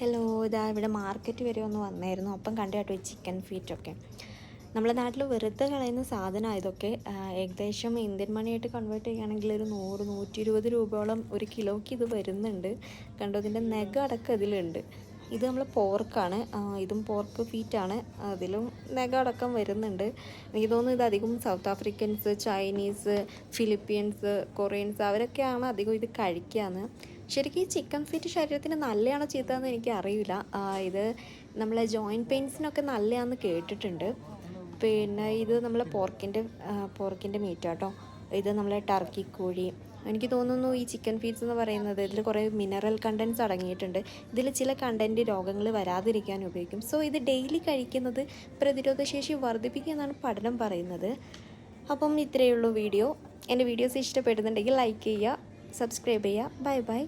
Hello, ഇതാ ഇവിടെ market വരെ ഒന്ന് വന്നായിരുന്നു. അപ്പം കണ്ടു കേട്ടോ ഈ ചിക്കൻ ഫീറ്റൊക്കെ. നമ്മുടെ നാട്ടിൽ വെറുതെ കളയുന്ന സാധനമാണ് ഇതൊക്കെ. ഏകദേശം ഇന്ത്യൻ മണിയായിട്ട് കൺവേർട്ട് ചെയ്യുകയാണെങ്കിൽ ഒരു 100-120 രൂപയോളം ഒരു കിലോയ്ക്ക് ഇത് വരുന്നുണ്ട്. കണ്ടോ, ഇതിൻ്റെ നെഗ അടക്കം ഇതിലുണ്ട്. ഇത് നമ്മൾ പോർക്കാണ്, ഇതും പോർക്ക് ഫീറ്റാണ്. അതിലും നെഗ അടക്കം വരുന്നുണ്ട്. എനിക്ക് തോന്നുന്നു ഇത് അധികം South Africans, Chinese, Philippines, Koreans അവരൊക്കെയാണ് അധികം ഇത് കഴിക്കുകയെന്ന്. ശരിക്കും ഈ ചിക്കൻ ഫീറ്റ് ശരീരത്തിന് നല്ലതാണോ ചീത്തയാണെന്ന് എനിക്ക് അറിയില്ല. ഇത് നമ്മളെ ജോയിൻറ്റ് പെയിൻസിനൊക്കെ നല്ലതാണെന്ന് കേട്ടിട്ടുണ്ട്. പിന്നെ ഇത് നമ്മളെ പോർക്കിൻ്റെ മീറ്റാട്ടോ. ഇത് നമ്മളെ ടർക്കി കോഴി. എനിക്ക് തോന്നുന്നു ഈ ചിക്കൻ ഫീറ്റ്സ് എന്ന് പറയുന്നത് ഇതിൽ കുറേ മിനറൽ കണ്ടൻസ് അടങ്ങിയിട്ടുണ്ട്. ഇതിൽ ചില കണ്ടൻറ്റ് രോഗങ്ങൾ വരാതിരിക്കാൻ ഉപയോഗിക്കും. സോ ഇത് ഡെയിലി കഴിക്കുന്നത് പ്രതിരോധശേഷി വർദ്ധിപ്പിക്കുമെന്നാണ് പഠനം പറയുന്നത്. അപ്പം ഇത്രയേ ഉള്ളൂ വീഡിയോ. എൻ്റെ വീഡിയോസ് ഇഷ്ടപ്പെടുന്നുണ്ടെങ്കിൽ ലൈക്ക് ചെയ്യുക, സബ്സ്ക്രൈബ് ചെയ്യുക. Bye bye.